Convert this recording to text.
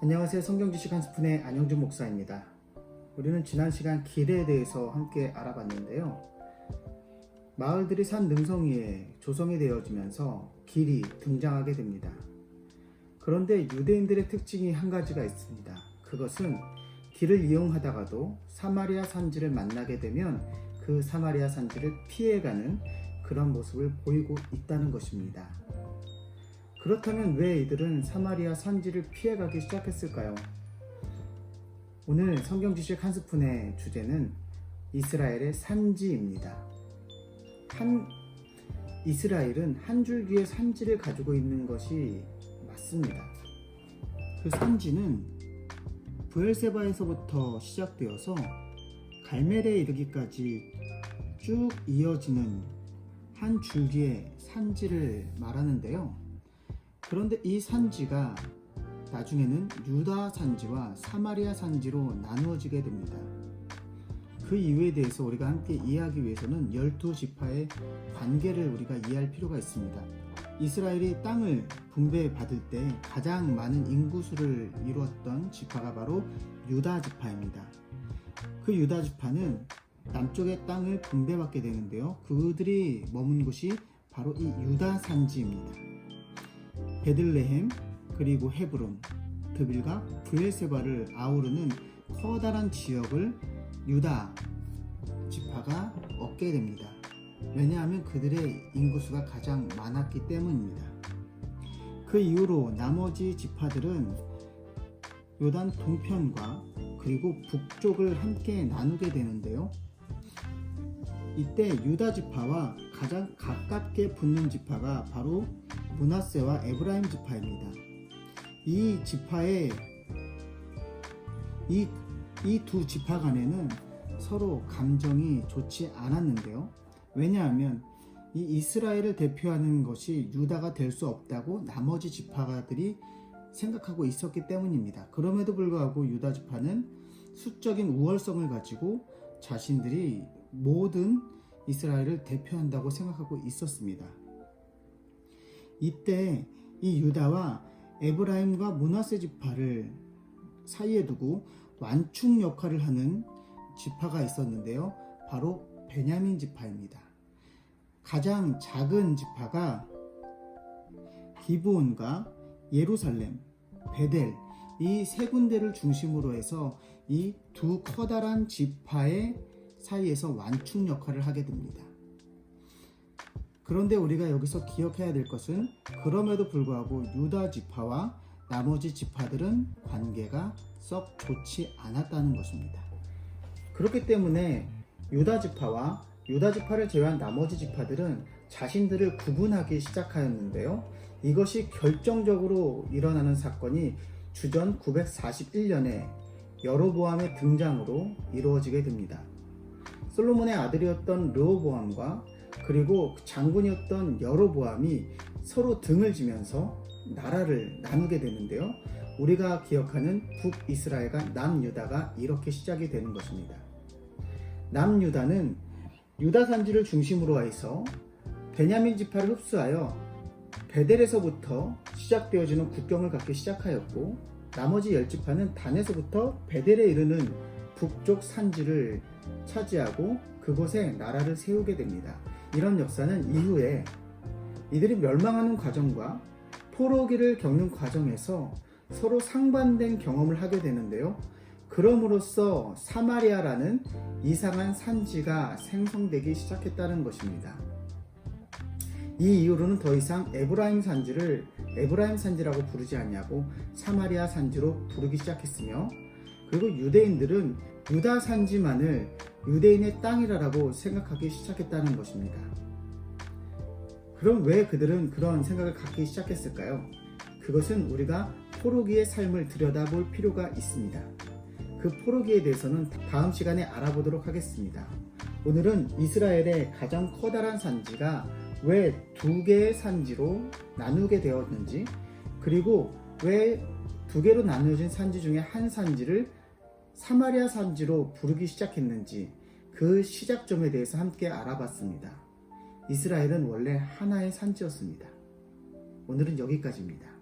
안녕하세요. 성경지식 한 스푼의 안영준 목사입니다. 우리는 지난 시간 길에 대해서 함께 알아봤는데요. 마을들이 산 능선 위에 조성이 되어지면서 길이 등장하게 됩니다. 그런데 유대인들의 특징이 한 가지가 있습니다. 그것은 길을 이용하다가도 사마리아 산지를 만나게 되면 그 사마리아 산지를 피해가는 그런 모습을 보이고 있다는 것입니다. 그렇다면 왜 이들은 사마리아 산지를 피해가기 시작했을까요? 오늘 성경지식 한 스푼의 주제는 이스라엘의 산지입니다. 이스라엘은 한 줄기의 산지를 가지고 있는 것이 맞습니다. 그 산지는 브엘세바에서부터 시작되어서 갈멜에 이르기까지 쭉 이어지는 한 줄기의 산지를 말하는데요. 그런데 이 산지가 나중에는 유다 산지와 사마리아 산지로 나누어지게 됩니다. 그 이유에 대해서 우리가 함께 이해하기 위해서는 12지파의 관계를 우리가 이해할 필요가 있습니다. 이스라엘이 땅을 분배받을 때 가장 많은 인구수를 이루었던 지파가 바로 유다 지파입니다. 그 유다 지파는 남쪽의 땅을 분배받게 되는데요. 그들이 머문 곳이 바로 이 유다 산지입니다. 베들레헴, 그리고 헤브론, 드빌과 브엘세바를 아우르는 커다란 지역을 유다 지파가 얻게 됩니다. 왜냐하면 그들의 인구수가 가장 많았기 때문입니다. 그 이후로 나머지 지파들은 요단 동편과 그리고 북쪽을 함께 나누게 되는데요. 이때 유다 지파와 가장 가깝게 붙는 지파가 바로 므낫세와 에브라임 지파입니다. 이 지파의 이 두 지파 간에는 서로 감정이 좋지 않았는데요. 왜냐하면 이 이스라엘을 대표하는 것이 유다가 될 수 없다고 나머지 지파들이 생각하고 있었기 때문입니다. 그럼에도 불구하고 유다 지파는 수적인 우월성을 가지고 자신들이 모든 이스라엘을 대표한다고 생각하고 있었습니다. 이때 이 유다와 에브라임과 므낫세 지파를 사이에 두고 완충 역할을 하는 지파가 있었는데요. 바로 베냐민 지파입니다. 가장 작은 지파가 기브온과 예루살렘, 베델 이 세 군데를 중심으로 해서 이 두 커다란 지파의 사이에서 완충 역할을 하게 됩니다. 그런데 우리가 여기서 기억해야 될 것은 그럼에도 불구하고 유다 지파와 나머지 지파들은 관계가 썩 좋지 않았다는 것입니다. 그렇기 때문에 유다 지파와 유다 지파를 제외한 나머지 지파들은 자신들을 구분하기 시작하였는데요. 이것이 결정적으로 일어나는 사건이 주전 941년에 여로보암의 등장으로 이루어지게 됩니다. 솔로몬의 아들이었던 르호보암과 그리고 장군이었던 여로보암이 서로 등을 지면서 나라를 나누게 되는데요. 우리가 기억하는 북이스라엘과 남유다가 이렇게 시작이 되는 것입니다. 남유다는 유다 산지를 중심으로 해서 베냐민 지파를 흡수하여 베델에서부터 시작되어지는 국경을 갖기 시작하였고, 나머지 10지파는 단에서부터 베델에 이르는 북쪽 산지를 차지하고 그곳에 나라를 세우게 됩니다. 이런 역사는 이후에 이들이 멸망하는 과정과 포로기를 겪는 과정에서 서로 상반된 경험을 하게 되는데요. 그럼으로써 사마리아라는 이상한 산지가 생성되기 시작했다는 것입니다. 이 이후로는 더 이상 에브라임 산지를 에브라임 산지라고 부르지 않냐고 사마리아 산지로 부르기 시작했으며, 그리고 유대인들은 유다 산지만을 유대인의 땅이라고 생각하기 시작했다는 것입니다. 그럼 왜 그들은 그런 생각을 갖기 시작했을까요? 그것은 우리가 포로기의 삶을 들여다볼 필요가 있습니다. 그 포로기에 대해서는 다음 시간에 알아보도록 하겠습니다. 오늘은 이스라엘의 가장 커다란 산지가 왜 두 개의 산지로 나누게 되었는지, 그리고 왜 두 개로 나누어진 산지 중에 한 산지를 사마리아 산지로 부르기 시작했는지, 그 시작점에 대해서 함께 알아봤습니다. 이스라엘은 원래 하나의 산지였습니다. 오늘은 여기까지입니다.